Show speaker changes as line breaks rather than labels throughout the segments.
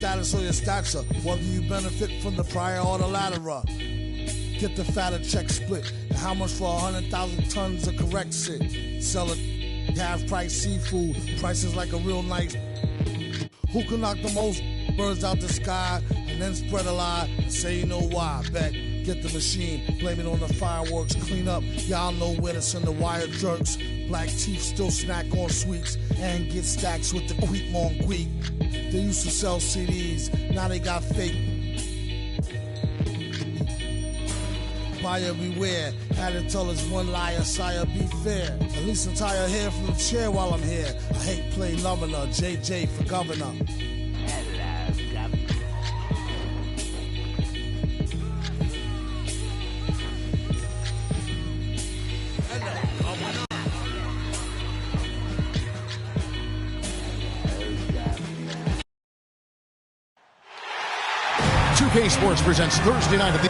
Status or your stature, whether you benefit from the prior or the latter. Get the fatter check split. And how much for 100,000 tons of correct shit? Sell it, half price seafood, prices like a real nice. Who can knock the most birds out the sky and then spread a lie and say you know why? Bet, get the machine, blame it on the fireworks, clean up. Y'all know where to send the wire jerks. Black teeth still snack on sweets and get stacks with the quick on quick. They used to sell CDs, now they got fake. Buyer beware, had to tell us one liar, sire, be fair. At least I'm tired of hearing from the chair while I'm here. I hate play loving her, JJ for governor.
K Sports presents Thursday night at the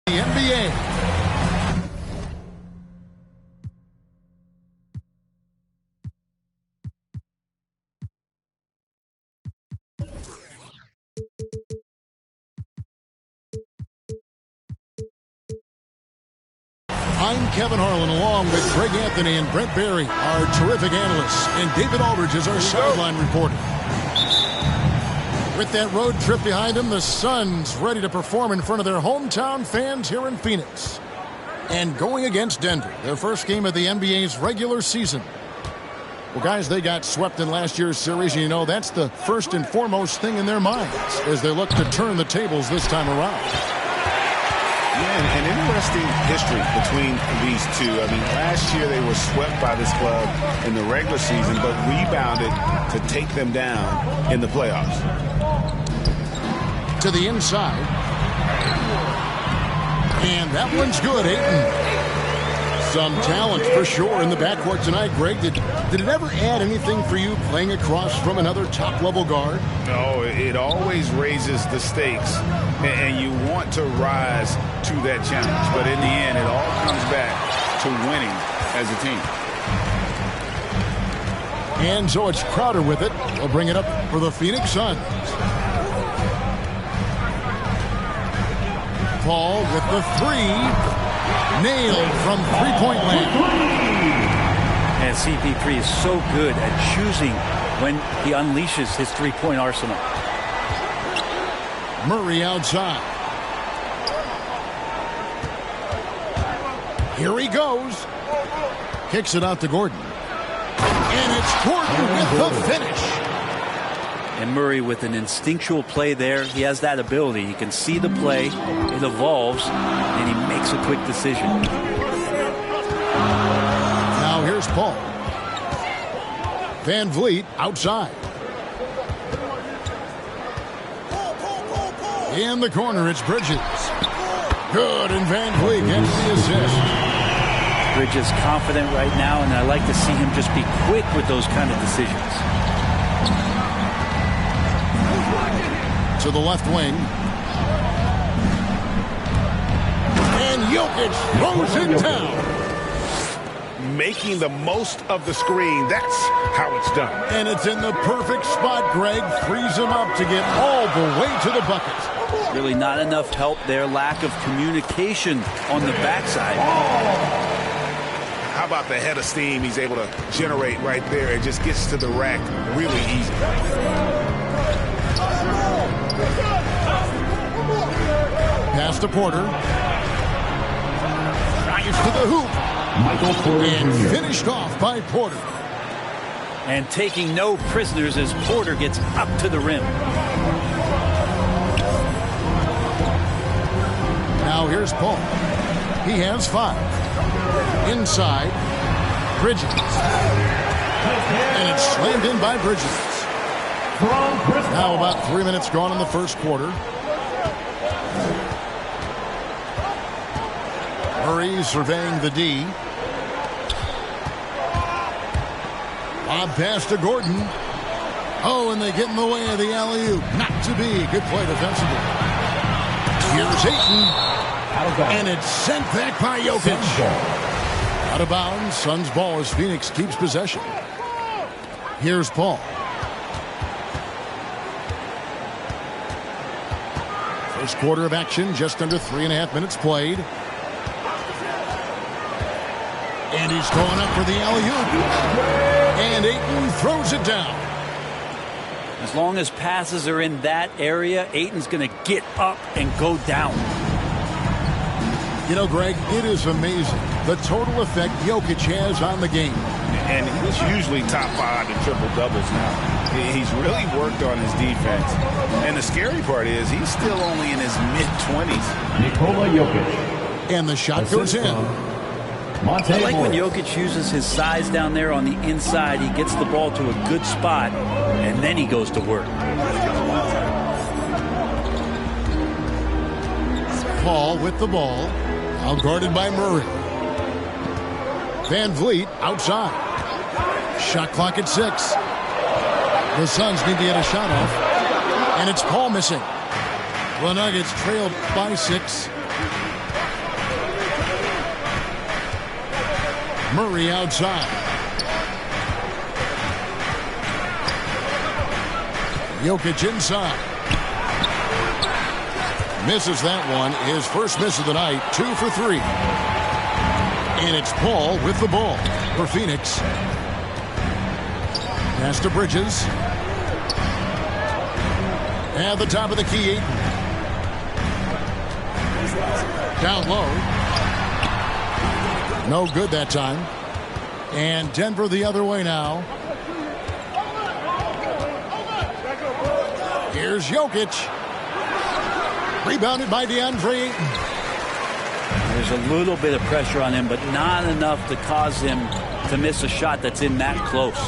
NBA. I'm Kevin Harlan, along with Greg Anthony and Brent Barry, our terrific analysts, and David Aldridge is our sideline reporter. With that road trip behind them, the Suns ready to perform in front of their hometown fans here in Phoenix. And going against Denver, their first game of the NBA's regular season. Well, guys, they got swept in last year's series, and you know that's the first and foremost thing in their minds as they look to turn the tables this time around.
Yeah, an interesting history between these two. I mean, last year they were swept by this club in the regular season, but rebounded to take them down in the playoffs.
To the inside. And that one's good, Ayton. Some talent for sure in the backcourt tonight, Greg. Did it ever add anything for you playing across from another top-level guard?
No, it always raises the stakes, and you want to rise to that challenge. But in the end, it all comes back to winning as a team.
And so it's Crowder with it. He'll bring it up for the Phoenix Suns. Paul with the three. Nailed from three-point land.
And CP3 is so good at choosing when he unleashes his three-point arsenal.
Murray outside. Here he goes. Kicks it out to Gordon. And it's Gordon with the finish.
And Murray with an instinctual play there. He has that ability. He can see the play. It evolves, and he makes a quick decision.
Now here's Paul. Van Vliet outside. In the corner, it's Bridges. Good, and Van Vliet gets the assist.
Bridges confident right now, and I like to see him just be quick with those kind of decisions.
To the left wing. And Jokic throws it down.
making the most of the screen. That's how it's done.
And it's in the perfect spot, Greg. Frees him up to get all the way to the bucket.
Really not enough help there. Lack of communication on the backside.
How about the head of steam he's able to generate right there? It just gets to the rack really easy.
Pass to Porter. Drives to the hoop. And finished off by Porter.
And taking no prisoners as Porter gets up to the rim.
Now here's Paul. He has 5. Inside, Bridges. And it's slammed in by Bridges. Now about 3 minutes gone in the first quarter. Murray surveying the D. Lob pass to Gordon. Oh, and they get in the way of the alley-oop. Not to be. Good play defensively. Here's Ayton. And it's sent back by Jokic. Out of bounds. Suns ball as Phoenix keeps possession. Here's Paul. First quarter of action, just under 3.5 minutes played. And he's going up for the alley-oop. And Ayton throws it down.
As long as passes are in that area, Ayton's going to get up and go down.
You know, Greg, it is amazing the total effect Jokic has on the game.
And he's usually top 5 in triple-doubles now. He's really worked on his defense. And the scary part is he's still only in his mid-20s.
Nikola Jokic.
And the shot goes in.
I like when Jokic uses his size down there on the inside. He gets the ball to a good spot, and then he goes to work.
Paul with the ball. Now guarded by Murray. Van Vliet outside. Shot clock at 6. The Suns need to get a shot off. And it's Paul missing. The Nuggets trailed by 6. Murray outside. Jokic inside. Misses that one. His first miss of the night. 2 for 3. And it's Paul with the ball for Phoenix. Pass to Bridges. At the top of the key, Ayton. Down low. No good that time. And Denver the other way now. Here's Jokic. Rebounded by DeAndre Ayton.
There's a little bit of pressure on him, but not enough to cause him to miss a shot that's in that close.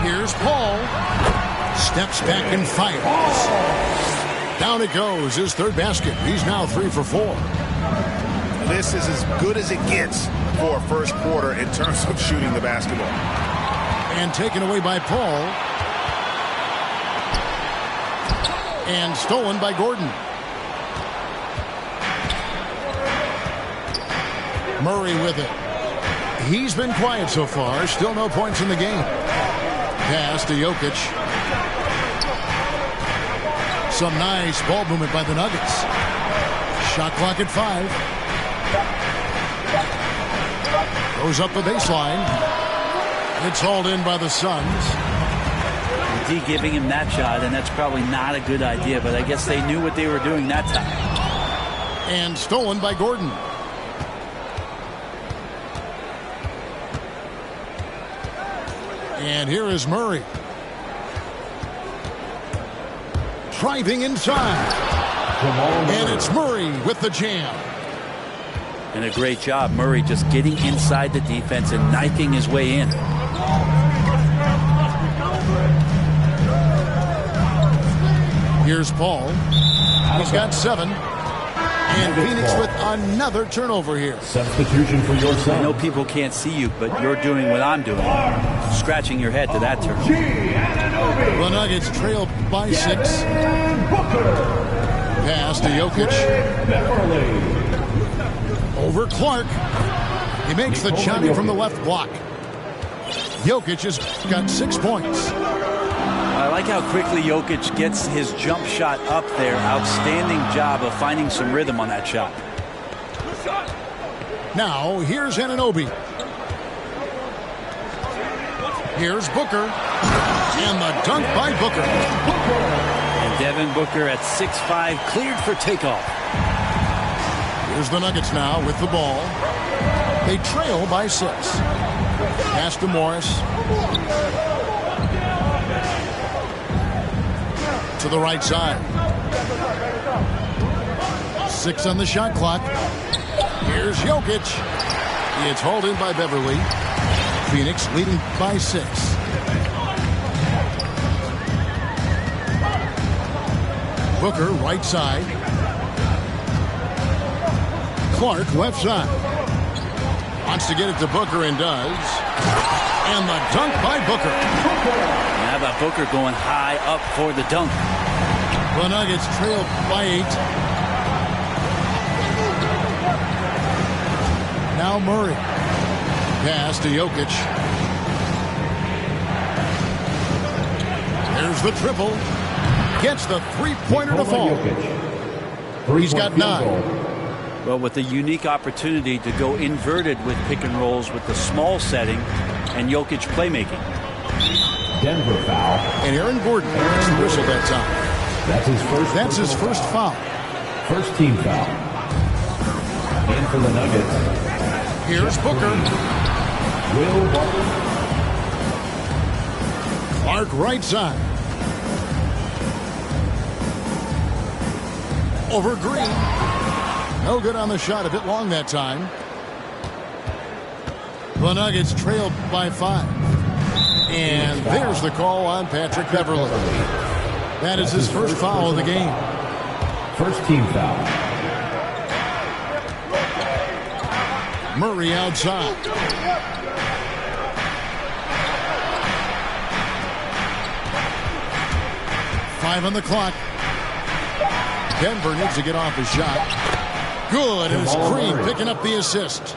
Here's Paul. Steps back and fires. Down it goes. His third basket. He's now 3 for 4.
This is as good as it gets for a first quarter in terms of shooting the basketball.
And taken away by Paul. And stolen by Gordon. Murray with it. He's been quiet so far. Still no points in the game. Pass to Jokic. Some nice ball movement by the Nuggets. Shot clock at 5. Goes up the baseline. It's hauled in by the Suns.
D giving him that shot, and that's probably not a good idea, but I guess they knew what they were doing that time.
And stolen by Gordon. And here is Murray. Driving inside. And it's Murray with the jam.
And a great job, Murray just getting inside the defense and knifing his way in.
Here's Paul. He's got 7. And Phoenix with another turnover here.
Substitution for your son.
I know people can't see you, but you're doing what I'm doing. Scratching your head to that turnover.
The Nuggets trail by 6. Pass to Jokic. Over Clark. He makes the shot from the left block. Jokic has got 6 points.
I like how quickly Jokic gets his jump shot up there. Outstanding job of finding some rhythm on that shot.
Now, here's Anunoby. Here's Booker. And the dunk by Booker.
And Devin Booker at 6'5", cleared for takeoff.
Here's the Nuggets now with the ball. They trail by 6. Pass to Morris. To the right side. 6 on the shot clock. Here's Jokic. It's hauled in by Beverly. Phoenix leading by 6. Booker right side. Clark left side. Wants to get it to Booker and does. And the dunk by Booker.
How about Booker going high up for the dunk?
The Nuggets trail by 8. Now Murray. Pass to Jokic. There's the triple. Gets the three-pointer to fall. He's got 9.
Well, with the unique opportunity to go inverted with pick and rolls with the small setting and Jokic playmaking.
Denver foul.
And Aaron Gordon gets the whistle that time.
That's his first
foul.
First team foul. In for the Nuggets.
Here's Booker.
Will Barton.
Clark right side. Over Green. No good on the shot. A bit long that time. The Nuggets trailed by 5. And there's the call on Patrick Beverly. That is his first foul of the game.
First team foul.
Murray outside. Five on the clock. Denver needs to get off his shot. Good. It was Green picking up the assist.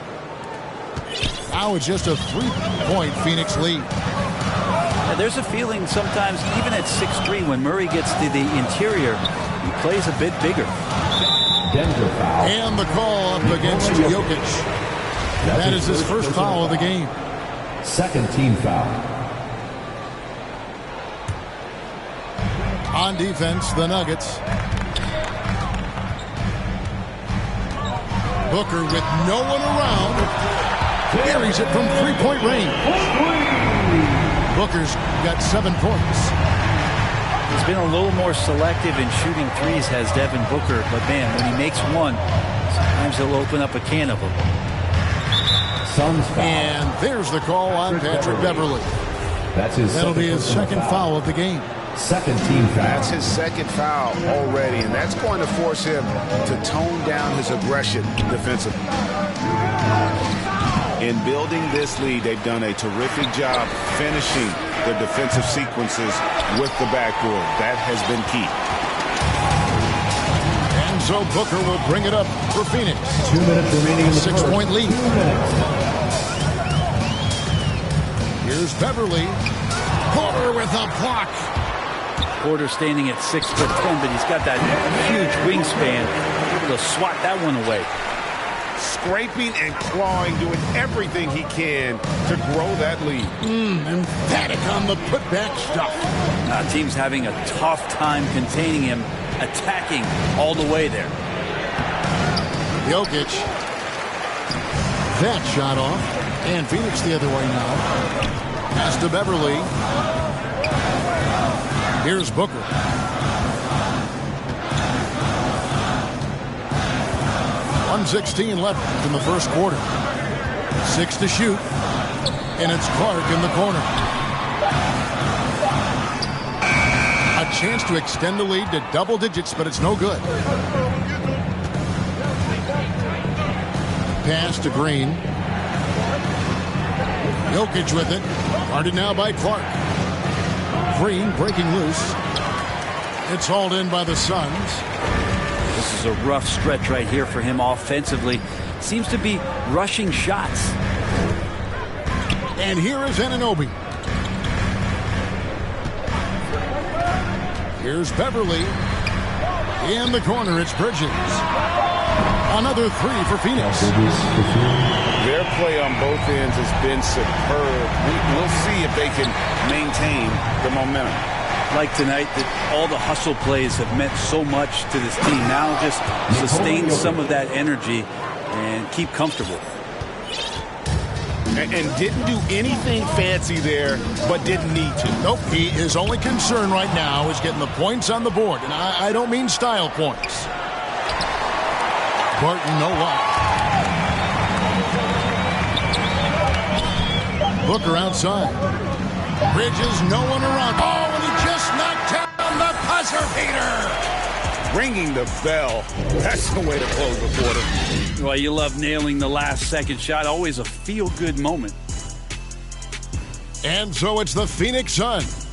Now it's just a 3-point Phoenix lead.
Yeah, there's a feeling sometimes, even at 6'3", when Murray gets to the interior, he plays a bit bigger.
Denver foul.
And the call up against Jokic. That is his first foul of the game.
Second team foul.
On defense, the Nuggets. Booker with no one around. Carries it from three-point range. Booker's got 7 points.
He's been a little more selective in shooting threes, has Devin Booker. But, man, when he makes one, sometimes he'll open up a can of them.
Suns foul.
And there's the call on Patrick Beverly. That'll be his second foul of the game.
Second team foul.
That's his second foul already, and that's going to force him to tone down his aggression defensively. In building this lead, they've done a terrific job finishing the defensive sequences with the backboard. That has been key.
And so Booker will bring it up for Phoenix.
2 minutes remaining in the
6-point lead.
2 minutes.
Here's Beverly. Porter with a block.
Porter standing at 6'10", but he's got that huge wingspan, able to swat that one away.
Scraping and clawing, doing everything he can to grow that lead.
Emphatic on the putback stuff.
Team's having a tough time containing him, attacking all the way there.
Jokic. That shot off. And Phoenix the other way now. Pass to Beverly. Here's Booker. .116 left in the first quarter. 6 to shoot. And it's Clark in the corner. A chance to extend the lead to double digits, but it's no good. Pass to Green. Jokic with it. Guarded now by Clark. Green breaking loose. It's hauled in by the Suns.
This is a rough stretch right here for him offensively. seems to be rushing shots.
And here is Anunoby. Here's Beverly. In the corner, it's Bridges. Another three for Phoenix.
Their play on both ends has been superb. We'll see if they can maintain the momentum.
Like tonight, that all the hustle plays have meant so much to this team. Now just sustain some of that energy and keep comfortable.
And didn't do anything fancy there, but didn't need to.
Nope, his only concern right now is getting the points on the board. And I don't mean style points. Barton, no luck. Booker outside. Bridges, no one around. Oh, and he just knocked down the buzzer beater.
Ringing the bell. That's the way to close the quarter.
Well, you love nailing the last second shot. Always a feel-good moment.
And so it's the Phoenix Suns.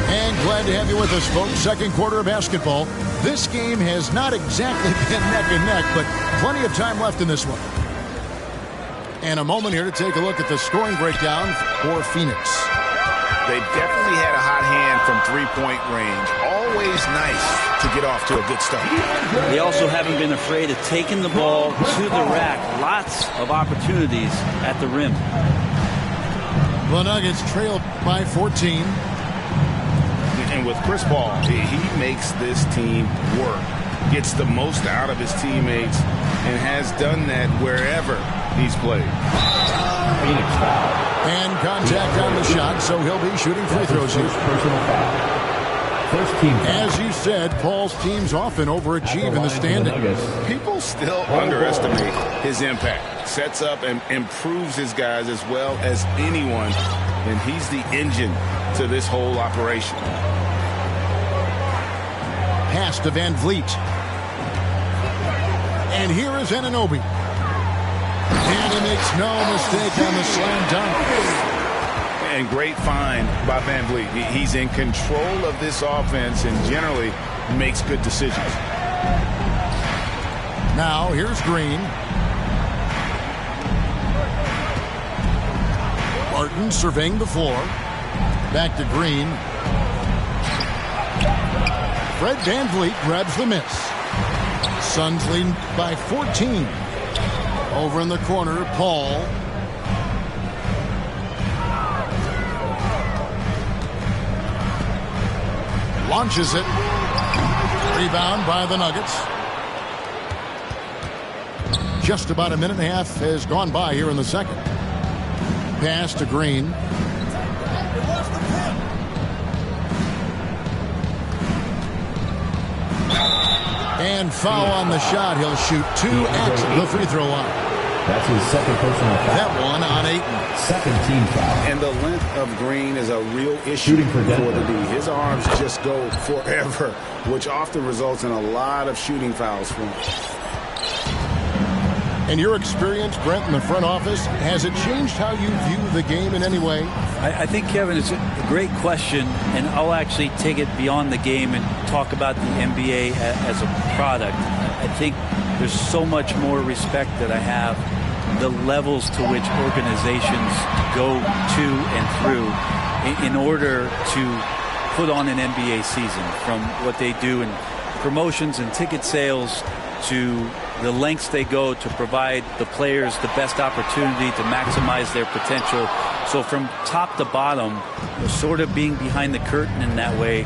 And glad to have you with us, folks. Second quarter of basketball. This game has not exactly been neck and neck, but plenty of time left in this one. And a moment here to take a look at the scoring breakdown for Phoenix.
They've definitely had a hot hand from three-point range. Always nice to get off to a good start.
They also haven't been afraid of taking the ball to the rack. Lots of opportunities at the rim.
The Nuggets trail by 14.
And with Chris Paul, he makes this team work. Gets the most out of his teammates and has done that wherever he's played.
Phoenix foul.
And contact on the shot, so he'll be shooting free throws here.
Personal foul. First team foul.
As you said, Paul's teams often overachieve in the standings.
People still underestimate his impact. Sets up and improves his guys as well as anyone, and he's the engine to this whole operation.
Pass to Van Vliet. And here is Anunoby. And he makes no mistake on the slam dunk.
And great find by Van Vliet. He's in control of this offense and generally makes good decisions.
Now here's Green. Barton surveying the floor. Back to Green. Fred Van Vliet grabs the miss. Suns lead by 14. Over in the corner, Paul. Launches it. Rebound by the Nuggets. Just about a minute and a half has gone by here in the second. Pass to Green. And foul on the shot. He'll shoot two at the free throw line.
That's his second personal foul.
That one on Ayton.
Second team foul.
And the length of Green is a real issue
Shooting for
the D. His arms just go forever, which often results in a lot of shooting fouls for him.
In your experience, Brent, in the front office, has it changed how you view the game in any way?
I think, Kevin, it's a great question, and I'll actually take it beyond the game and talk about the NBA as a product. I think there's so much more respect that I have, the levels to which organizations go to and through in order to put on an NBA season, from what they do in promotions and ticket sales to the lengths they go to provide the players the best opportunity to maximize their potential. So from top to bottom, sort of being behind the curtain in that way,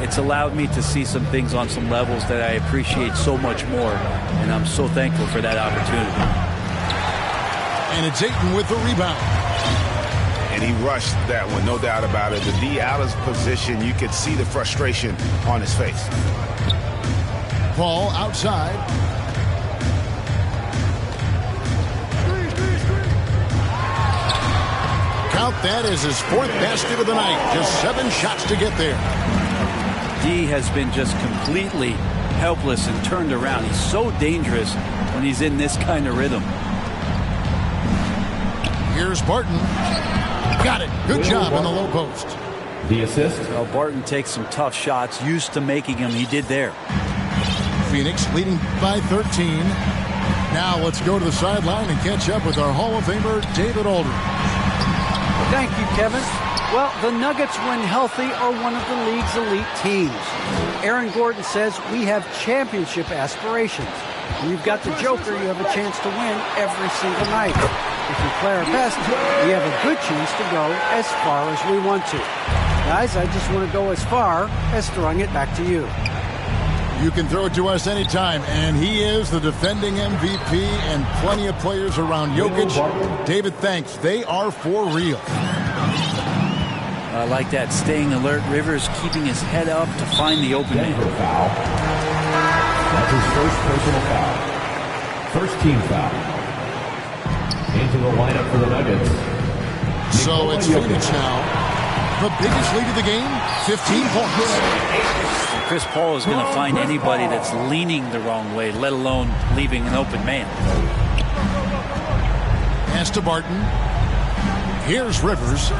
it's allowed me to see some things on some levels that I appreciate so much more, and I'm so thankful for that opportunity.
And it's Ayton with the rebound.
And he rushed that one, no doubt about it. The D out of position, you could see the frustration on his face.
Paul outside. Count that as his fourth basket of the night. Just 7 shots to get there.
D has been just completely helpless and turned around. He's so dangerous when he's in this kind of rhythm.
Here's Barton. Got it. Good job in the low post.
The assist.
Well, Barton takes some tough shots, used to making them. He did there.
Phoenix leading by 13. Now let's go to the sideline and catch up with our Hall of Famer, David Aldridge.
Thank you, Kevin. Well, the Nuggets, when healthy, are one of the league's elite teams. Aaron Gordon says we have championship aspirations. When you've got the Joker, you have a chance to win every single night. If we play our best, we have a good chance to go as far as we want to. Guys, I just want to go as far as throwing it back to you.
You can throw it to us anytime, and he is the defending MVP and plenty of players around Jokic. David, thanks. They are for real.
I like that, staying alert. Rivers keeping his head up to find the open man.
Foul. That's his first personal foul. First team foul. Into the lineup for the Nuggets.
So it's Phoenix now. The biggest lead of the game, 15 points.
Chris Paul is going to find anybody that's leaning the wrong way, let alone leaving an open man.
Pass to Barton. Here's Rivers.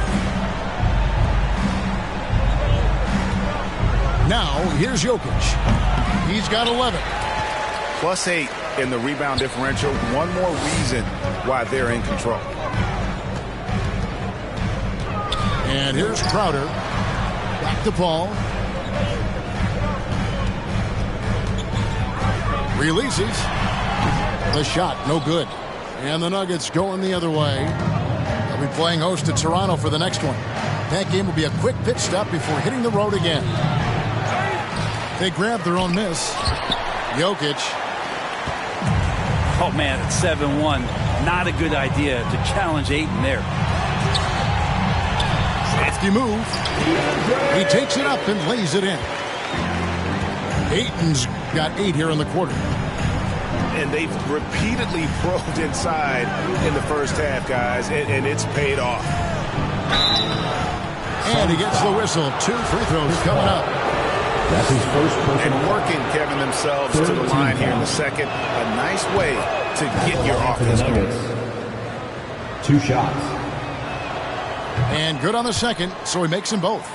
Now, here's Jokic. He's got 11.
+8 in the rebound differential. One more reason why they're in control.
And here's Crowder. Back to Paul. Releases. The shot, no good. And the Nuggets going the other way. They'll be playing host to Toronto for the next one. That game will be a quick pit stop before hitting the road again. They grab their own miss. Jokic.
Oh, man, it's 7-1. Not a good idea to challenge Ayton there.
Safety move. He takes it up and lays it in. Ayton's got 8 here in the quarter.
And they've repeatedly probed inside in the first half, guys, and it's paid off.
And he gets the whistle. 2 free throws coming up.
That's his first personal.
And working, Kevin, themselves to the line here in the second. A nice way to get your offense going.
2 shots.
And good on the second, so he makes them both.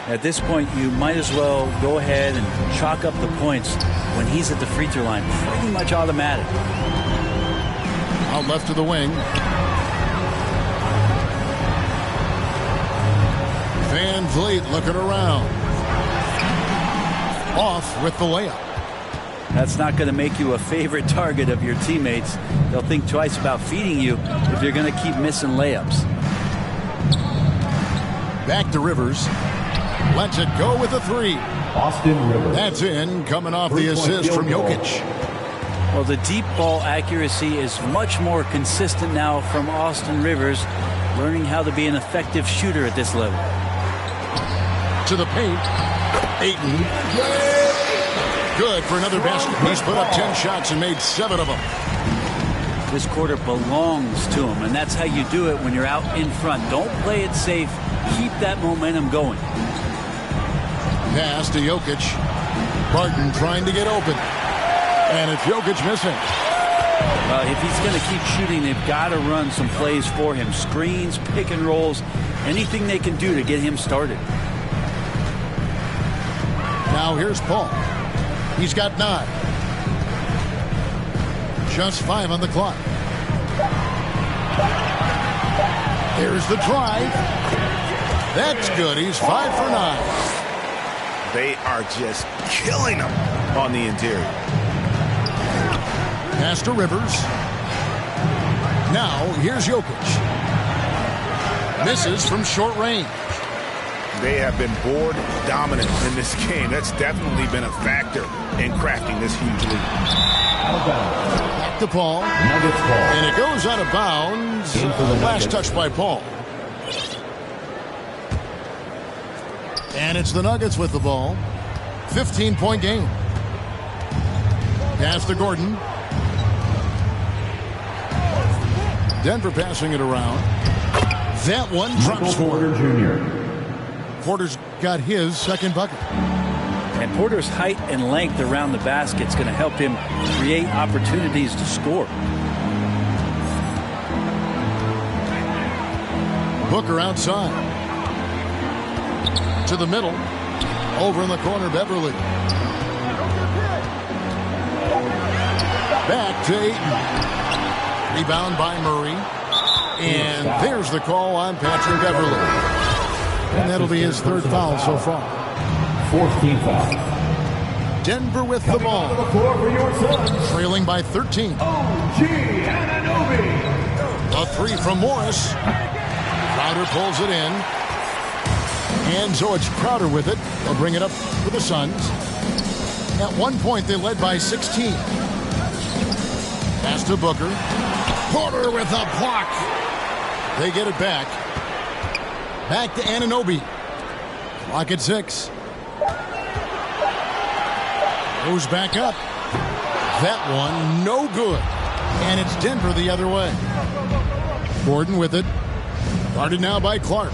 At this point, you might as well go ahead and chalk up the points when he's at the free throw line. Pretty much automatic.
Out left to the wing. Van Vliet looking around. Off with the layup.
That's not going to make you a favorite target of your teammates. They'll think twice about feeding you if you're going to keep missing layups.
Back to Rivers. Lets it go with a 3.
Austin Rivers.
That's in, coming off the assist from Jokic.
Well, the deep ball accuracy is much more consistent now from Austin Rivers, learning how to be an effective shooter at this level.
To the paint. Ayton. Good for another basket. He's put up 10 shots and made 7 of them.
This quarter belongs to him, and that's how you do it when you're out in front. Don't play it safe. Keep that momentum going.
Pass to Jokic. Barton trying to get open. And it's Jokic missing.
Well, if he's going to keep shooting, they've got to run some plays for him. Screens, pick and rolls, anything they can do to get him started.
Now here's Paul. He's got 9. Just 5 on the clock. Here's the drive. That's good. He's 5 for 9.
They are just killing them on the interior.
Pass to Rivers. Now here's Jokic. Misses from short range.
They have been board dominant in this game. That's definitely been a factor in crafting this huge lead.
Back to Paul.
Nuggets ball.
And it goes out of bounds. Last touch by Paul. And it's the Nuggets with the ball. 15-point game. Pass to Gordon. Denver passing it around. That one drops
Porter Jr.
Porter's got his second bucket.
And Porter's height and length around the basket is going to help him create opportunities to score.
Booker outside. To the middle. Over in the corner, Beverly. Back to Ayton. Rebound by Murray. And there's the call on Patrick Beverly. And that'll be his third foul so far.
Fourth team foul.
Denver with the ball. Trailing by 13. A three from Morris. Crowder pulls it in. And so it's Crowder with it. They'll bring it up for the Suns. At one point, they led by 16. Pass to Booker. Porter with a block. They get it back. Back to Anunoby. Clock at 6. Goes back up. That one, no good. And it's Denver the other way. Gordon with it. Guarded now by Clark.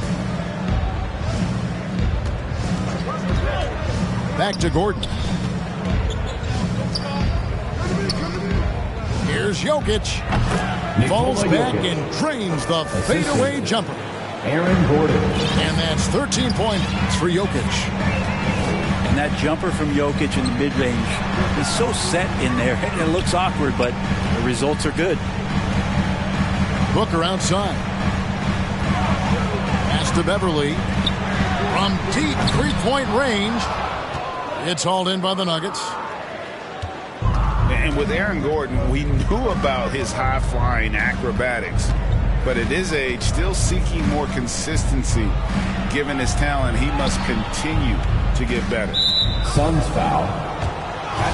Back to Gordon. Here's Jokic. Falls back and drains the fadeaway jumper.
Aaron Gordon.
And that's 13 points for Jokic.
And that jumper from Jokic in the mid-range is so set in there. It looks awkward, but the results are good.
Booker outside. Pass to Beverly. From deep three-point range. It's hauled in by the Nuggets.
And with Aaron Gordon, we knew about his high-flying acrobatics. But at his age, still seeking more consistency. Given his talent, he must continue to get better.
Suns foul.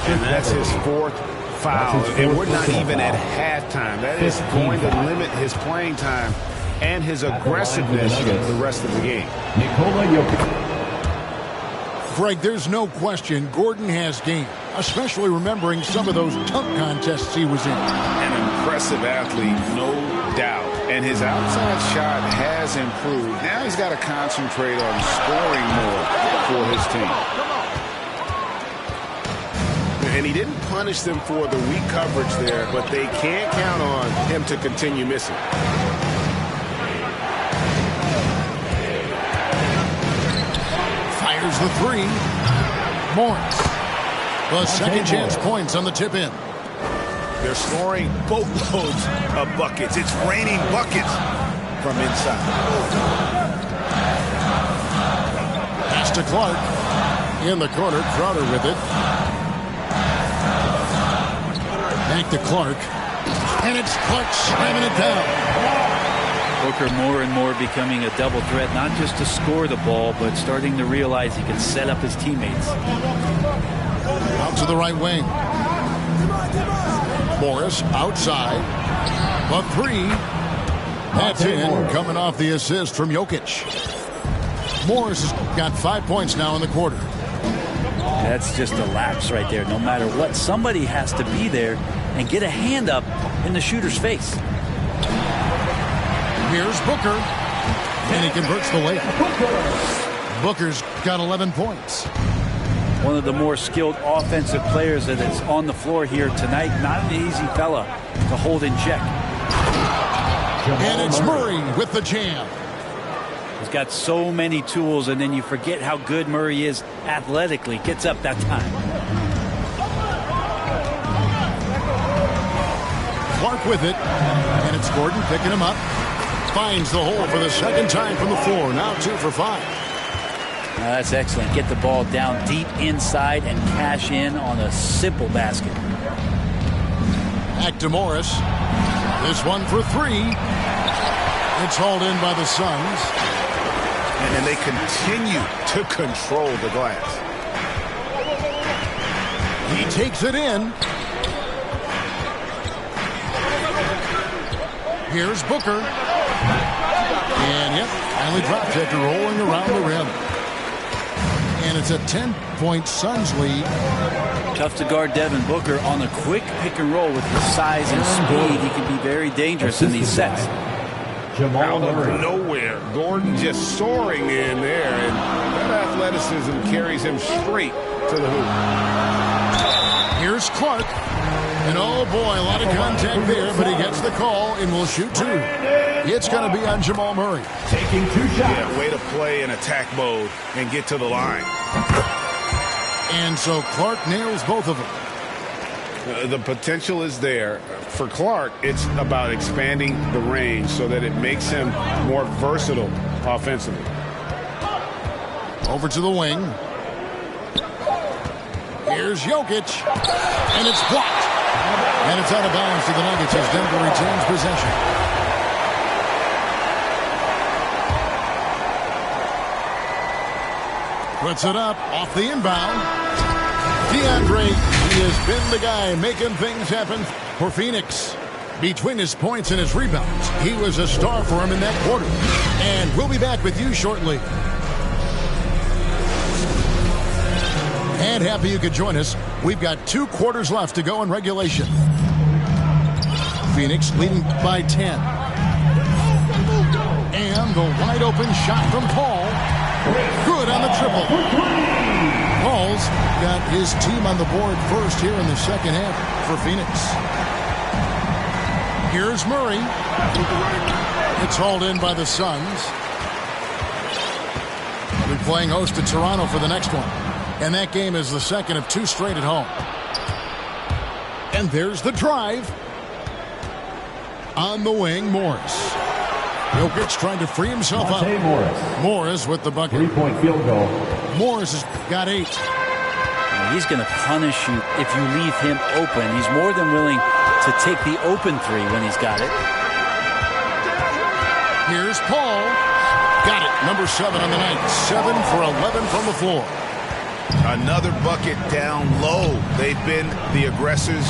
And that's his fourth foul. And we're not even at halftime. That is going to limit his playing time and his aggressiveness the rest of the game.
Nikola Jokic.
Greg, there's no question Gordon has game, especially remembering some of those dunk contests he was in.
An impressive athlete, no doubt. And his outside shot has improved. Now he's got to concentrate on scoring more for his team. And he didn't punish them for the weak coverage there, but they can't count on him to continue missing.
Fires the three. Morris. The second chance points on the tip in.
They're scoring boatloads of buckets. It's raining buckets from inside.
Pass to Clark. In the corner, Crowder with it. Back to Clark. And it's Clark slamming it down.
Booker more and more becoming a double threat, not just to score the ball, but starting to realize he can set up his teammates.
Out to the right wing. Morris outside. A three. That's in, coming off the assist from Jokic. Morris has got 5 points now in the quarter.
That's just a lapse right there. No matter what, somebody has to be there and get a hand up in the shooter's face.
Here's Booker. And he converts the layup. Booker's got 11 points.
One of the more skilled offensive players that is on the floor here tonight. Not an easy fella to hold in check.
And it's Murray with the jam.
He's got so many tools, and then you forget how good Murray is athletically. Gets up that time.
Clark with it. And it's Gordon picking him up. Finds the hole for the second time from the floor. Now 2 for 5.
That's excellent. Get the ball down deep inside and cash in on a simple basket.
Back to Morris. This one for 3. It's hauled in by the Suns.
And then they continue to control the glass.
He takes it in. Here's Booker. And yep, finally drops after rolling around the rim. And it's a 10-point Suns lead.
Tough to guard Devin Booker on a quick pick and roll with his size and speed. He can be very dangerous in these sets.
Out of nowhere, Gordon just soaring in there, and that athleticism carries him straight to the hoop.
Here's Clark. And oh boy, a lot of contact there, but he gets the call and will shoot 2. It's going to be on Jamal Murray.
Taking 2 shots.
Yeah, way to play in attack mode and get to the line.
And so Clark nails both of them.
The potential is there. For Clark, it's about expanding the range so that it makes him more versatile offensively.
Over to the wing. Here's Jokic. And it's blocked. And it's out of bounds to the Nuggets as Denver retains possession. Puts it up off the inbound. DeAndre, he has been the guy making things happen for Phoenix. Between his points and his rebounds, he was a star for him in that quarter. And we'll be back with you shortly. And happy you could join us. We've got 2 quarters left to go in regulation. Phoenix leading by 10. And the wide open shot from Paul. Good on the triple. Paul's got his team on the board first here in the second half for Phoenix. Here's Murray. It's hauled in by the Suns. We'll be playing host to Toronto for the next one. And that game is the second of 2 straight at home. And there's the drive. On the wing, Morris. Jokic trying to free himself up. Morris with the bucket.
3-point field goal.
Morris has got 8.
He's going to punish you if you leave him open. He's more than willing to take the open 3 when he's got it.
Here's Paul. Got it. Number 7 on the night. 7 for 11 from the floor.
Another bucket down low. They've been the aggressors,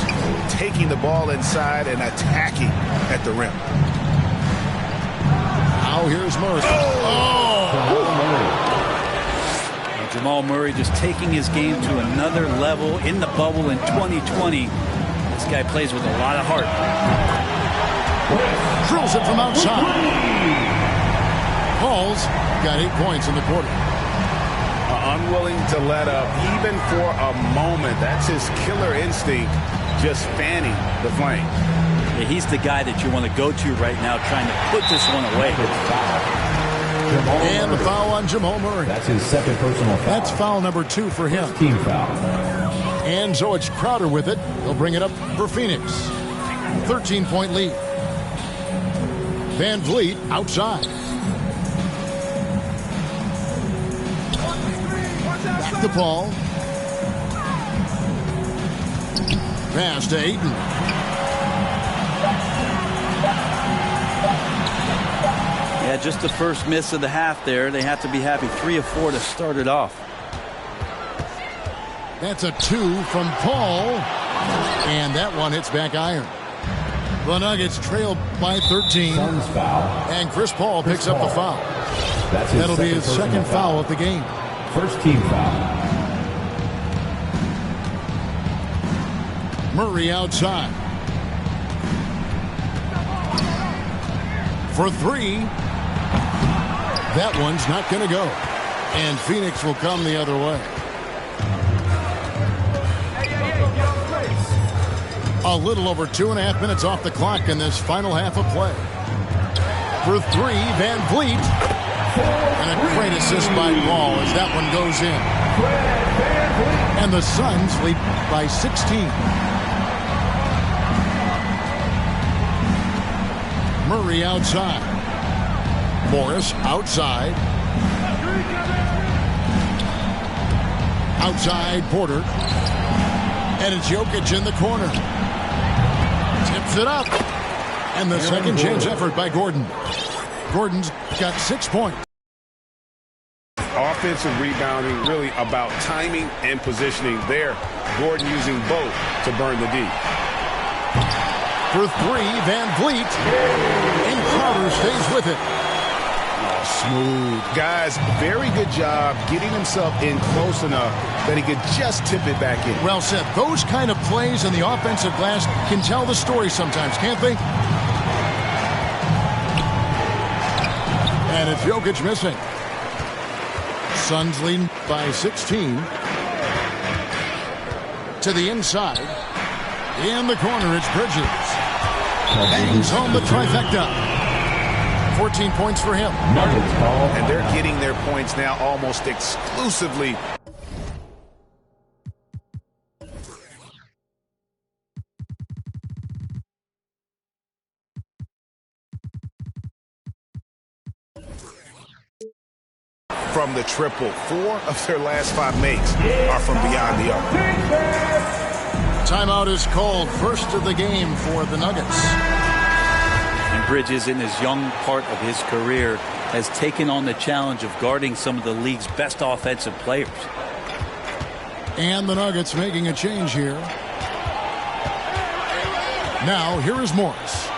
taking the ball inside and attacking at the rim.
Now here's Murray.
Jamal Murray just taking his game to another level in the bubble in 2020. This guy plays with a lot of heart.
Drills it from outside. Paul's got 8 points in the quarter.
Unwilling to let up even for a moment. That's his killer instinct, just fanning the flame.
Yeah, he's the guy that you want to go to right now, trying to put this one away.
And the foul on Jamal Murray.
That's his second personal foul.
That's foul number 2 for him.
Team foul.
And so it's Crowder with it. He'll bring it up for Phoenix. 13-point lead. Van Vliet outside. Back to Paul. Pass to Ayton.
Yeah, just the first miss of the half there. They have to be happy. 3 of 4 to start it off.
That's a 2 from Paul. And that one hits back iron. The Nuggets trail by 13.
Suns foul.
And Chris Paul picks up the foul. That'll be his second foul of the game.
First team foul.
Murray outside. For 3. That one's not going to go. And Phoenix will come the other way. A little over 2.5 minutes off the clock in this final half of play. For 3, Van Vliet. And a great assist by Paul as that one goes in. And the Suns lead by 16. Murray outside. Morris outside. Outside Porter. And it's Jokic in the corner. Tips it up. And the second chance effort by Gordon. Gordon's got 6 points.
Offensive rebounding really about timing and positioning there. Gordon using both to burn the D.
For 3, Van Vliet. And Crowder stays with it.
Smooth. Guys, very good job getting himself in close enough that he could just tip it back in.
Well said. Those kind of plays in the offensive glass can tell the story sometimes, can't they? And it's Jokic missing. Suns leading by 16. To the inside. In the corner, it's Bridges. Bangs home the trifecta. 14 points for him.
Nuggets ball.
And they're getting their points now almost exclusively from the triple. 4 of their last 5 makes are from beyond the arc.
Timeout is called. First of the game for the Nuggets.
And Bridges, in his young part of his career, has taken on the challenge of guarding some of the league's best offensive players.
And the Nuggets making a change here. Now, here is Morris.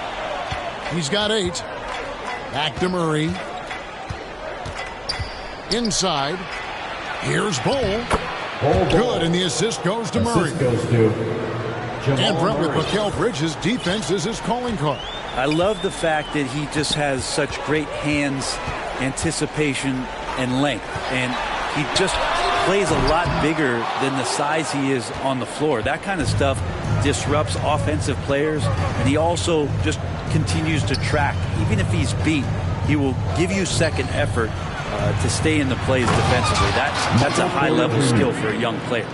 He's got 8. Back to Murray. Inside. Here's Bull. Good, and the assist goes to Murray. And Brent with Mikal Bridges' defense is his calling card.
I love the fact that he just has such great hands, anticipation, and length. And he just plays a lot bigger than the size he is on the floor. That kind of stuff disrupts offensive players, and he also just continues to track. Even if he's beat, he will give you second effort to stay in the plays defensively. That's a high-level skill for a young player.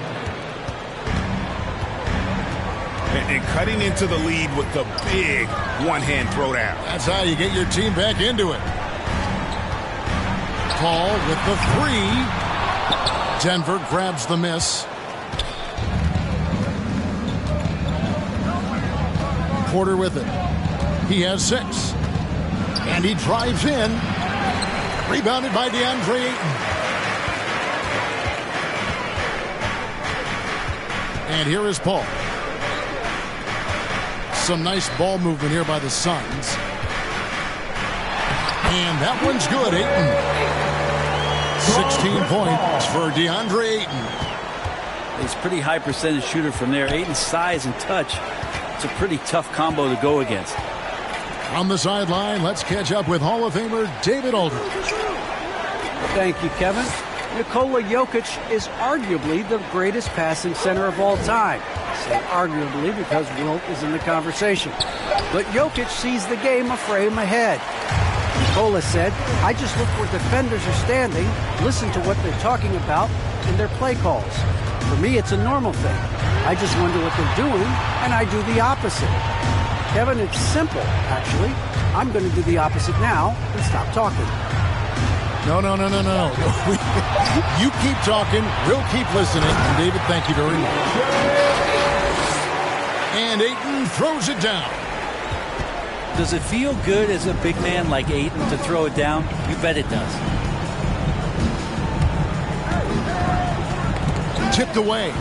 And cutting into the lead with the big one-hand throwdown.
That's how you get your team back into it. Paul with the 3. Denver grabs the miss. Porter with it. He has 6. And he drives in. Rebounded by DeAndre Ayton. And here is Paul. Some nice ball movement here by the Suns. And that one's good, Ayton. 16 points for DeAndre Ayton.
He's a pretty high percentage shooter from there. Ayton's size and touch, it's a pretty tough combo to go against.
On the sideline, let's catch up with Hall of Famer David Aldridge.
Thank you, Kevin. Nikola Jokic is arguably the greatest passing center of all time. I say arguably because Wilt is in the conversation. But Jokic sees the game a frame ahead. Nikola said, I just look where defenders are standing, listen to what they're talking about in their play calls. For me, it's a normal thing. I just wonder what they're doing, and I do the opposite. Kevin, it's simple, actually. I'm going to do the opposite now and stop talking.
No. You keep talking. We'll keep listening. And David, thank you very much. And Ayton throws it down.
Does it feel good as a big man like Ayton to throw it down? You bet it does.
Tipped away.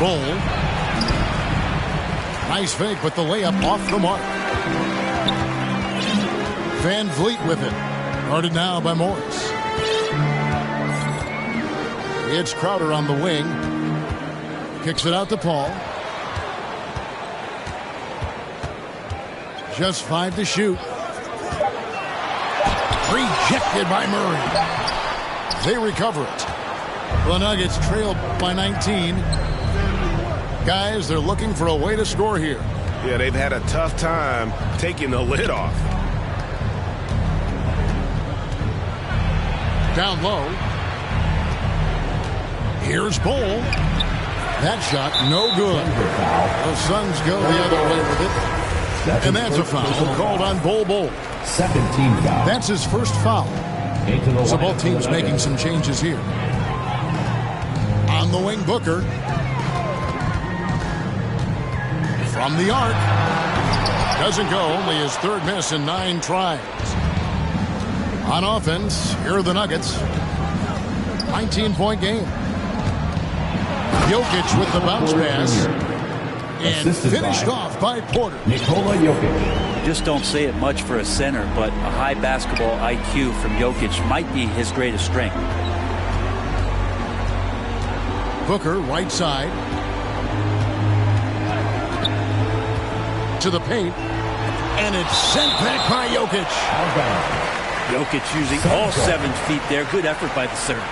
Bull. Nice fake, but the layup off the mark. Van Vliet with it. Guarded now by Morris. It's Crowder on the wing. Kicks it out to Paul. Just 5 to shoot. Rejected by Murray. They recover it. The Nuggets trail by 19. Guys, they're looking for a way to score here.
Yeah, they've had a tough time taking the lid off.
Down low. Here's Bull. That shot, no good. The Suns go the other way with it. And that's a foul called on Bull.
Second team foul.
That's his first foul. So both teams making some changes here. On the wing, Booker. From the arc. Doesn't go. Only his 3rd miss in 9 tries. On offense, here are the Nuggets. 19-point game. Jokic with the bounce pass. And finished off by Porter.
Nikola Jokic.
Just don't say it much for a center, but a high basketball IQ from Jokic might be his greatest strength.
Booker, right side. To the paint. And it's sent back by Jokic.
Jokic using all 7 feet there. Good effort by the center.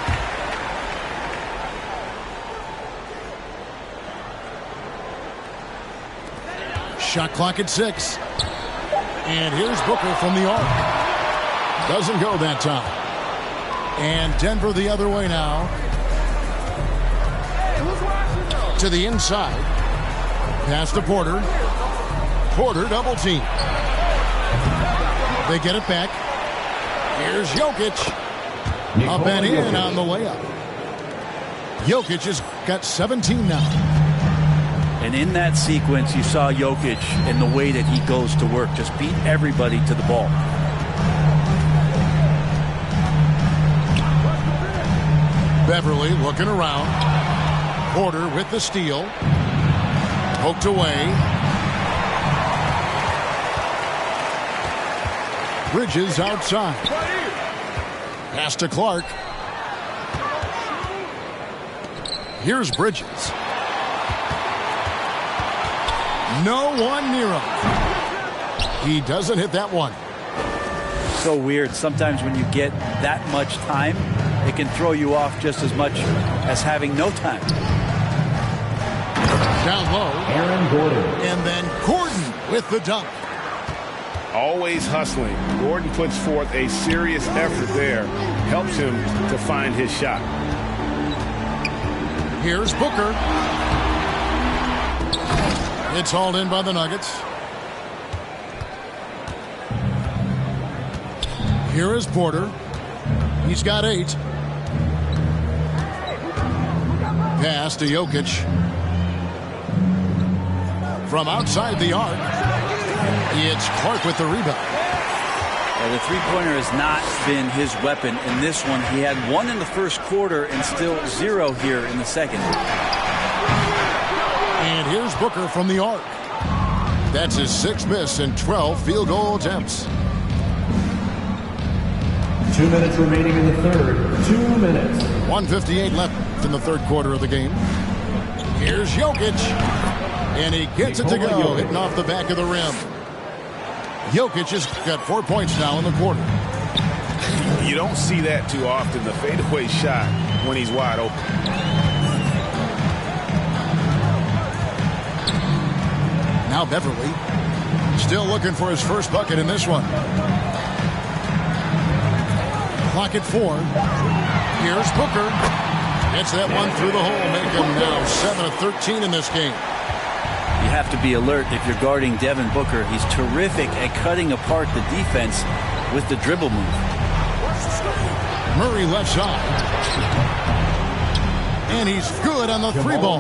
Shot clock at 6. And here's Booker from the arc. Doesn't go that time. And Denver the other way now. To the inside. Pass to Porter. Porter double team. They get it back. Here's Jokic. Up and in on the layup. Jokic has got 17 now.
And in that sequence, you saw Jokic in the way that he goes to work. Just beat everybody to the ball.
Beverly looking around. Porter with the steal. Poked away. Bridges outside. Pass to Clark. Here's Bridges. No one near him. He doesn't hit that one.
So weird. Sometimes when you get that much time, it can throw you off just as much as having no time.
Down low.
Aaron Gordon.
And then Gordon with the dunk.
Always hustling. Gordon puts forth a serious effort there. Helps him to find his shot.
Here's Booker. It's hauled in by the Nuggets. Here is Porter. He's got 8. Pass to Jokic. From outside the arc. It's Clark with the rebound.
The three-pointer has not been his weapon in this one. He had 1 in the first quarter and still 0 here in the second.
And here's Booker from the arc. That's his 6th miss and 12 field goal attempts.
2 minutes remaining in the third. 2 minutes.
1:58 left in the third quarter of the game. Here's Jokic. And he gets it to go, hitting off the back of the rim. Jokic has got 4 points now in the quarter.
You don't see that too often, the fadeaway shot when he's wide open.
Now Beverly still looking for his first bucket in this one. Clock at 4. Here's Booker. Gets that one through the hole, make him now 7 of 13 in this game.
You have to be alert if you're guarding Devin Booker. He's terrific at cutting apart the defense with the dribble move.
Murray left side. And he's good on the 3-ball.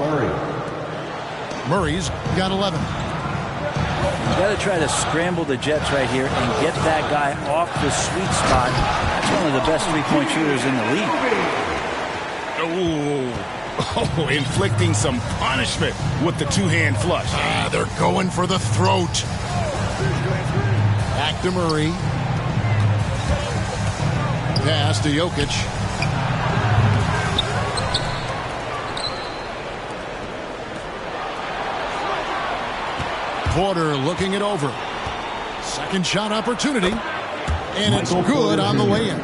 Murray's got 11.
You got to try to scramble the Jets right here and get that guy off the sweet spot. That's one of the best three-point shooters in the league.
Oh, inflicting some punishment with the two-hand flush.
They're going for the throat. Back to Murray. Pass to Jokic. Porter looking it over. Second shot opportunity. And it's good on the way-in.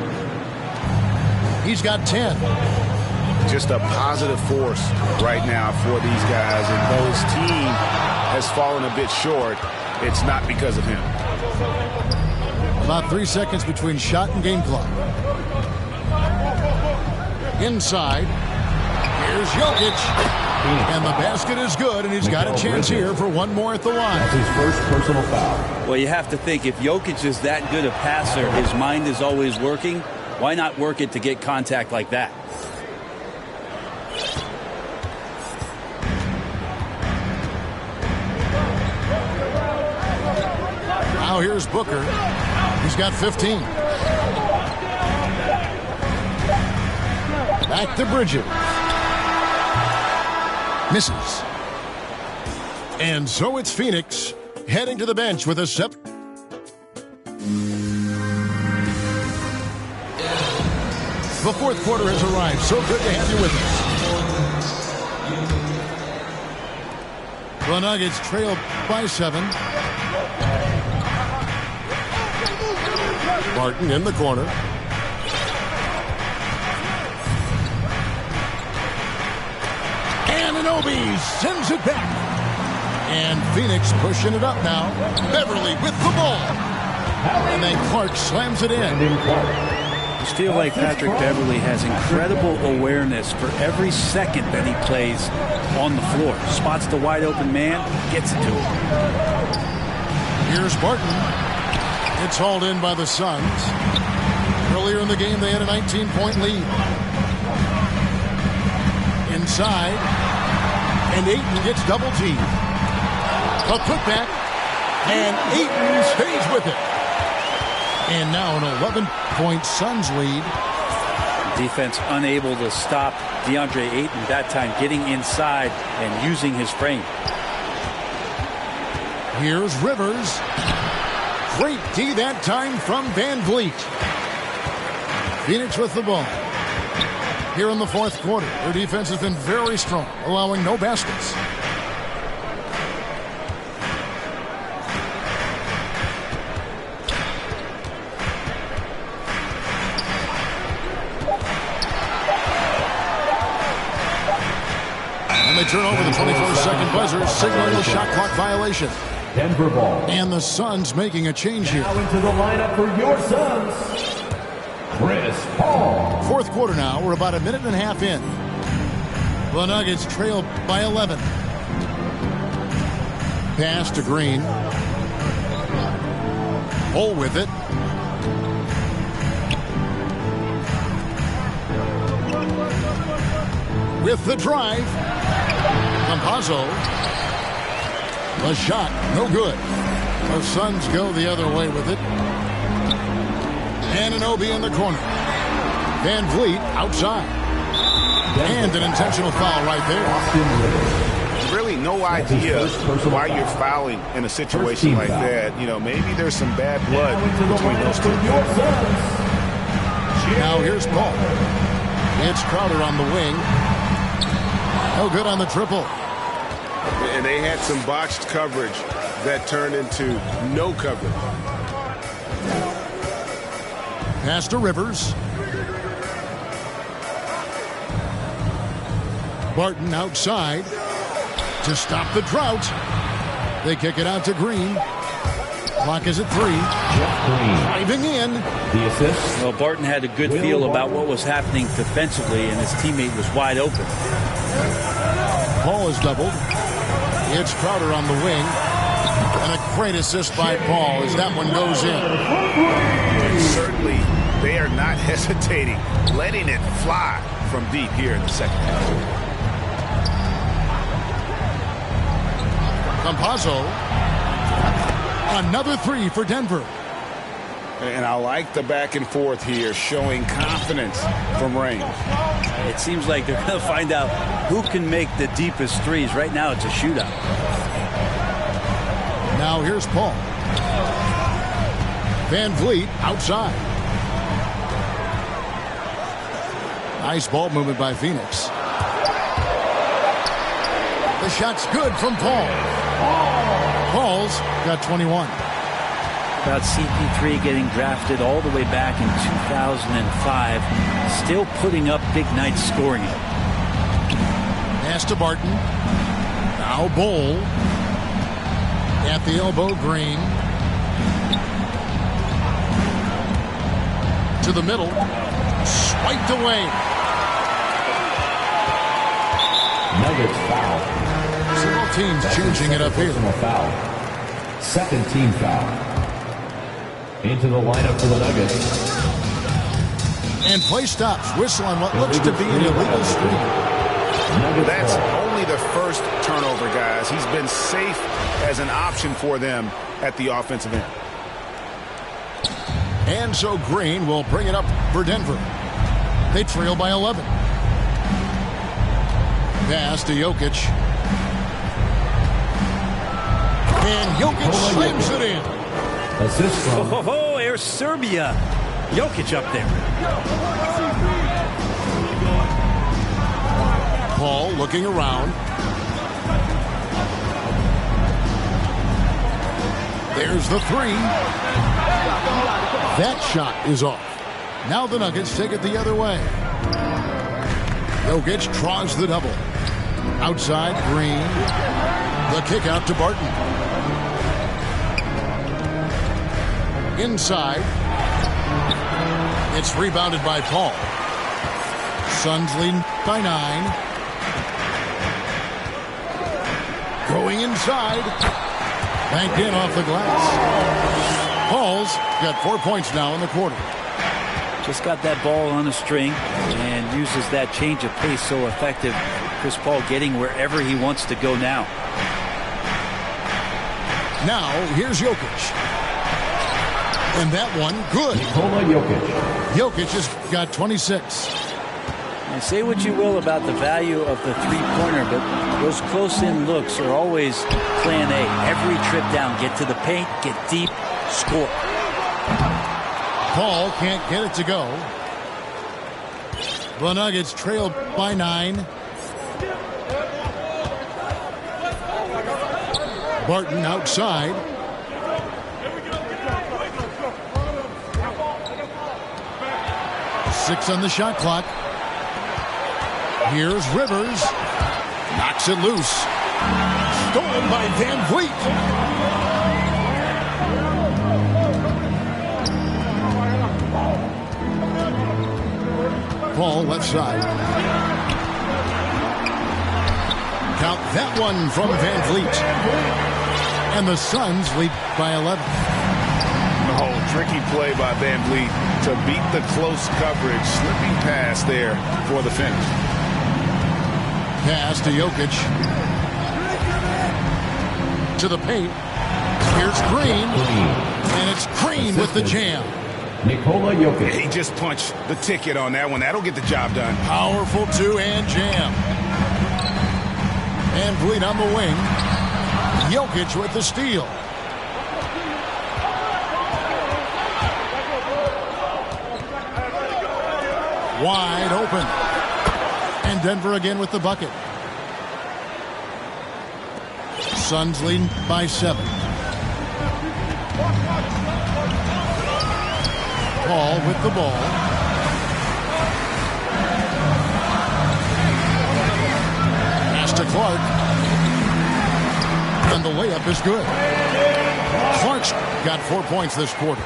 He's got 10.
Just a positive force right now for these guys. And though his team has fallen a bit short, it's not because of him.
About 3 seconds between shot and game clock. Inside. Here's Jokic. And the basket is good, and he's got a chance here for one more at the line.
That's his first personal foul.
Well, you have to think if Jokic is that good a passer, his mind is always working. Why not work it to get contact like that?
Now here's Booker. He's got 15. Back to Bridges. Misses. And so it's Phoenix heading to the bench with a step. The fourth quarter has arrived. So good to have you with us. The Nuggets trail by 7. Martin in the corner. Anunoby sends it back. And Phoenix pushing it up now. Beverly with the ball. And then Clark slams it in.
I just feel like Patrick Beverly has incredible awareness for every second that he plays on the floor. Spots the wide open man, gets it to him.
Here's Barton. It's hauled in by the Suns. Earlier in the game, they had a 19-point lead. Inside. And Ayton gets double teamed. A putback. And Ayton stays with it. And now an 11-point Suns lead.
Defense unable to stop DeAndre Ayton that time, getting inside and using his frame.
Here's Rivers. Great D that time from Van Vliet. Phoenix with the ball. Here in the fourth quarter, their defense has been very strong, allowing no baskets. And they turn over the 24-second buzzer, signaling a shot clock violation.
Denver ball.
And the Suns making a change here.
Now into the lineup for your Suns, Chris Paul.
Fourth quarter now. We're about a minute and a half in. The Nuggets trail by 11. Pass to Green. Hole with it. With the drive. Campazzo. The shot, no good. The Suns go the other way with it. Anunoby in the corner. Van Vliet outside. And an intentional foul right there.
Really no idea why you're fouling in a situation like that. You know, maybe there's some bad blood between those two.
Now here's Paul. It's Crowder on the wing. No good on the triple.
And they had some botched coverage that turned into no coverage.
Pass to Rivers. Barton outside to stop the drought. They kick it out to Green. Clock is at 3. Driving in.
The assist.
Well, Barton had a good feel about what was happening defensively, and his teammate was wide open.
Paul is doubled. It's Crowder on the wing. And a great assist by Paul as that one goes in.
Certainly, they are not hesitating, letting it fly from deep here in the second half.
Campazzo. Another 3 for Denver.
And I like the back and forth here, showing confidence from range.
It seems like they're going to find out who can make the deepest threes. Right now, it's a shootout.
Now here's Paul. Van Vliet outside. Nice ball movement by Phoenix. The shot's good from Paul. Paul's got 21.
About CP3 getting drafted all the way back in 2005. Still putting up big nights scoring it.
Pass to Barton. Now Bowl. At the elbow, Green. To the middle. Swiped away.
Nuggets foul.
Several teams changing it up here.
Foul. Second team foul. Into the lineup for the Nuggets.
And play stops. Whistle on what looks to be an illegal screen.
That's only the first turnover, guys. He's been safe as an option for them at the offensive end.
And so Green will bring it up for Denver. They trail by 11. Pass to Jokic. And Jokic slams it in.
Assist from
There's Serbia. Jokic up there.
Paul looking around. There's the 3. That shot is off. Now the Nuggets take it the other way. Jokic draws the double. Outside, Green. The kick out to Barton. inside. It's rebounded by Paul. Suns leading by 9. Going inside. Banked in off the glass. Paul's got 4 points now in the quarter.
Just got that ball on a string and uses that change of pace so effective. Chris Paul getting wherever he wants to go now.
Now, here's Jokic. And that one, good.
Nikola Jokic.
Jokic has got 26.
And say what you will about the value of the three-pointer, but those close-in looks are always plan A. Every trip down, get to the paint, get deep, score.
Paul can't get it to go. The Nuggets trailed by 9. Barton outside. Six on the shot clock. Here's Rivers. Knocks it loose. Stolen by Van Vliet. Paul left side. Count that one from Van Vliet. And the Suns lead by 11.
Oh, tricky play by Van Vliet to beat the close coverage. Slipping pass there for the finish.
Pass to Jokic. To the paint. Here's Green. And it's Green with the jam.
Nikola Jokic.
He just punched the ticket on that one. That'll get the job done.
Powerful two-hand jam. Van Vliet on the wing. Jokic with the steal. Wide open. And Denver again with the bucket. Suns leading by 7. Paul with the ball. Pass to Clark. And the layup is good. Clark's got 4 points this quarter.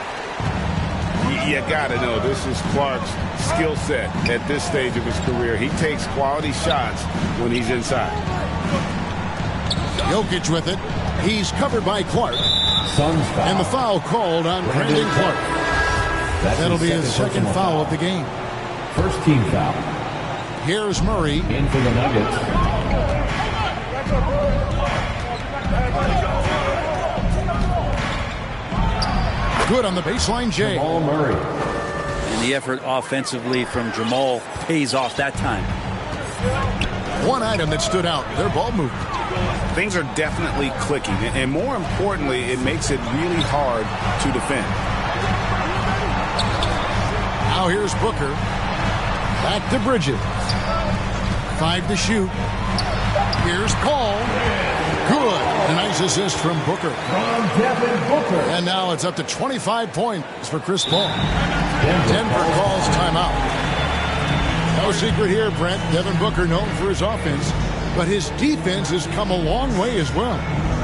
You got to know, this is Clark's skill set at this stage of his career. He takes quality shots when he's inside.
Jokic with it. He's covered by Clark.
Suns foul.
And the foul called on Brandon Clark. That'll be his second foul of the game.
First team foul.
Here's Murray.
In for the Nuggets.
Good on the baseline, Jay.
Jamal Murray.
And the effort offensively from Jamal pays off that time.
One item that stood out, their ball movement.
Things are definitely clicking. And more importantly, it makes it really hard to defend.
Now here's Booker. Back to Bridges. 5 to shoot. Here's Paul. Good. A nice assist from Booker.
From Devin Booker.
And now it's up to 25 points for Chris Paul. Denver calls timeout. No secret here, Brent. Devin Booker known for his offense, but his defense has come a long way as well.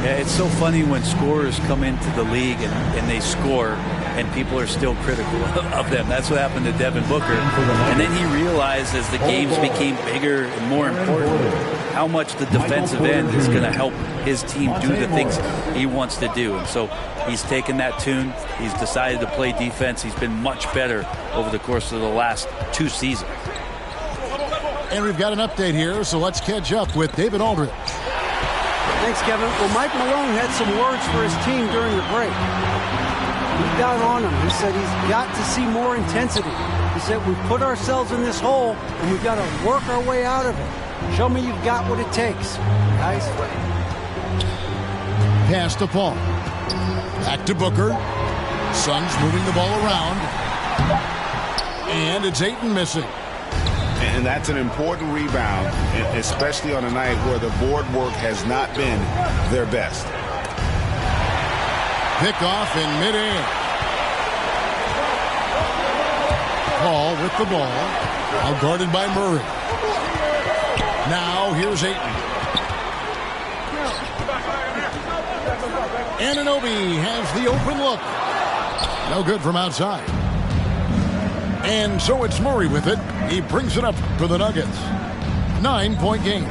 Yeah, it's so funny when scorers come into the league and they score and people are still critical of them. That's what happened to Devin Booker. And then he realized as the games became bigger and more important how much the defensive end is going to help his team do the things he wants to do. And so he's taken that tune. He's decided to play defense. He's been much better over the course of the last 2 seasons.
And we've got an update here, so let's catch up with David Aldridge.
Thanks, Kevin. Well, Mike Malone had some words for his team during the break. He got on him. He said he's got to see more intensity. He said we've put ourselves in this hole, and we've got to work our way out of it. Show me you've got what it takes, guys.
Pass to Paul. Back to Booker. Suns moving the ball around. And it's Ayton missing.
And that's an important rebound, especially on a night where the board work has not been their best.
Pick off in midair. Paul with the ball. Now guarded by Murray. Now here's Ayton. Anunoby has the open look. No good from outside. And so it's Murray with it. He brings it up for the Nuggets. 9-point game.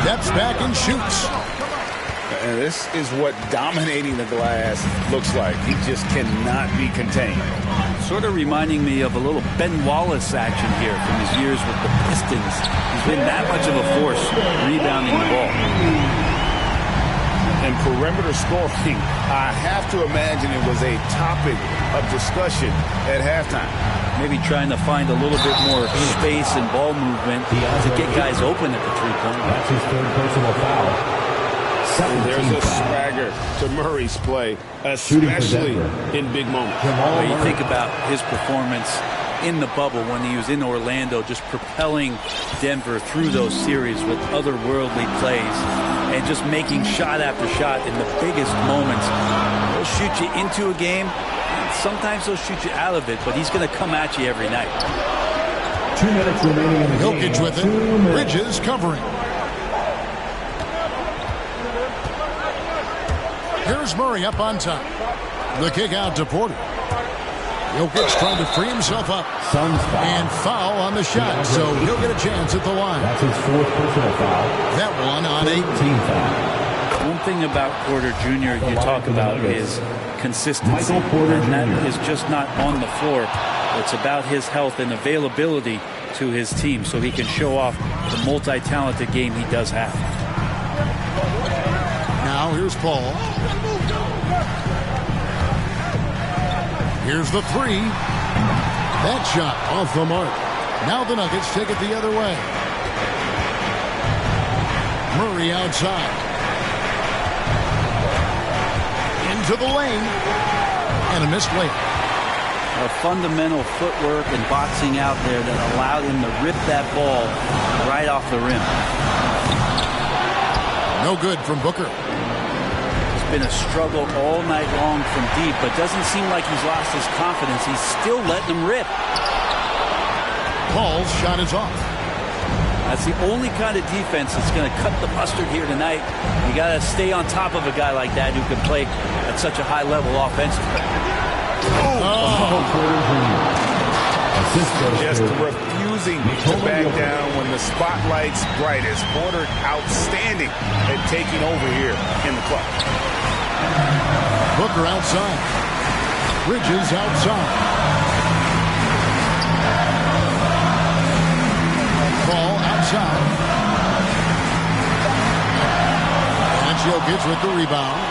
Steps back and shoots.
And this is what dominating the glass looks like. He just cannot be contained.
Sort of reminding me of a little Ben Wallace action here from his years with the Pistons. He's been that much of a force rebounding the ball.
And perimeter scoring, I have to imagine it was a topic of discussion at halftime.
Maybe trying to find a little bit more space and ball movement to get guys open at the three-point.
That's his third personal foul.
And there's a swagger to Murray's play, especially in big moments.
Well, you think about his performance in the bubble when he was in Orlando, just propelling Denver through those series with otherworldly plays and just making shot after shot in the biggest moments. They'll shoot you into a game, and sometimes they'll shoot you out of it, but he's going to come at you every night.
2 minutes remaining in the game.
Jokic with it. Bridges covering. Here's Murray up on top. The kick out to Porter. Jokic trying to free himself up.
Suns foul.
And foul on the shot, so he'll get a chance at the line.
That's his fourth personal foul.
That one on 18 foul.
One thing about Porter Jr. you talk about is consistency.
Michael Porter
and that
Jr.
is just not on the floor. It's about his health and availability to his team so he can show off the multi-talented game he does have.
Now here's Paul. Here's the three. That shot off the mark. Now the Nuggets take it the other way. Murray outside. Into the lane. And a missed layup.
A fundamental footwork and boxing out there that allowed him to rip that ball right off the rim.
No good from Booker.
Been a struggle all night long from deep, but doesn't seem like he's lost his confidence. He's still letting them rip.
Paul's shot is off.
That's the only kind of defense that's going to cut the mustard here tonight. You got to stay on top of a guy like that who can play at such a high level offensively.
Just refusing to back down when the spotlight's brightest. Porter outstanding at taking over here in the clutch.
Booker outside. Bridges outside. Ball outside. And Jokic with the rebound.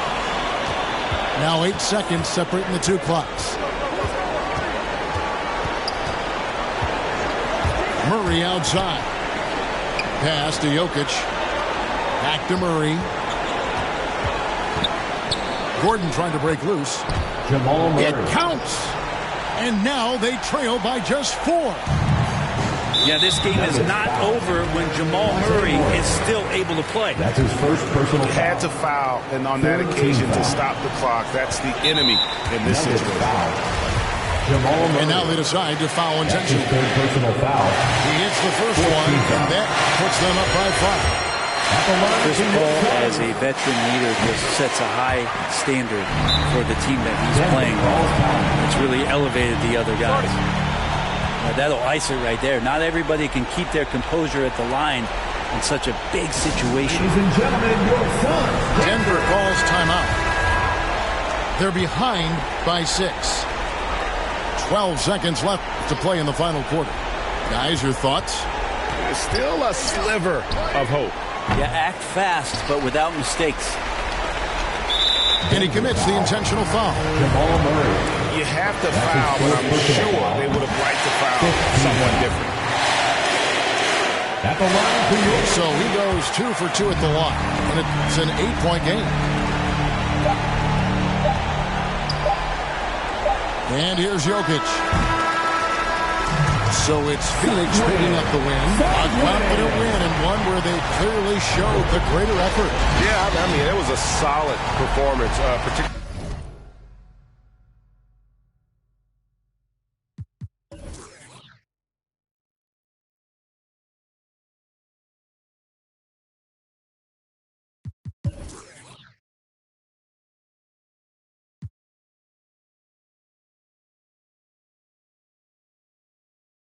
Now 8 seconds separating the two clocks. Murray outside. Pass to Jokic. Back to Murray. Gordon trying to break loose.
Jamal Murray.
It counts. And now they trail by just 4.
Yeah, this game is not over when Jamal Murray is still able to play.
That's his first personal foul.
Had to foul, and on that occasion to stop the clock. That's the enemy in this situation.
Jamal Murray.
And now they decide to foul intentionally.
Third personal foul.
He hits the first one, and that puts them up by 5.
Chris Paul, as a veteran leader, just sets a high standard for the team that he's playing. It's really elevated the other guys. Now, that'll ice it right there. Not everybody can keep their composure at the line in such a big situation.
Ladies and gentlemen, your Suns.
Denver calls timeout. They're behind by 6. 12 seconds left to play in the final quarter. Guys, your thoughts?
There's still a sliver of hope.
Yeah, act fast, but without mistakes.
And he commits the intentional foul.
Jamal Murray.
You have to foul, but I'm sure they would have liked to foul someone different.
At the line for you.
So he goes 2 for 2 at the line. And it's an 8-point game. And here's Jokic. So it's Phoenix picking up the win. A confident win, and one where they clearly showed the greater effort.
Yeah, I mean, it was a solid performance, particularly.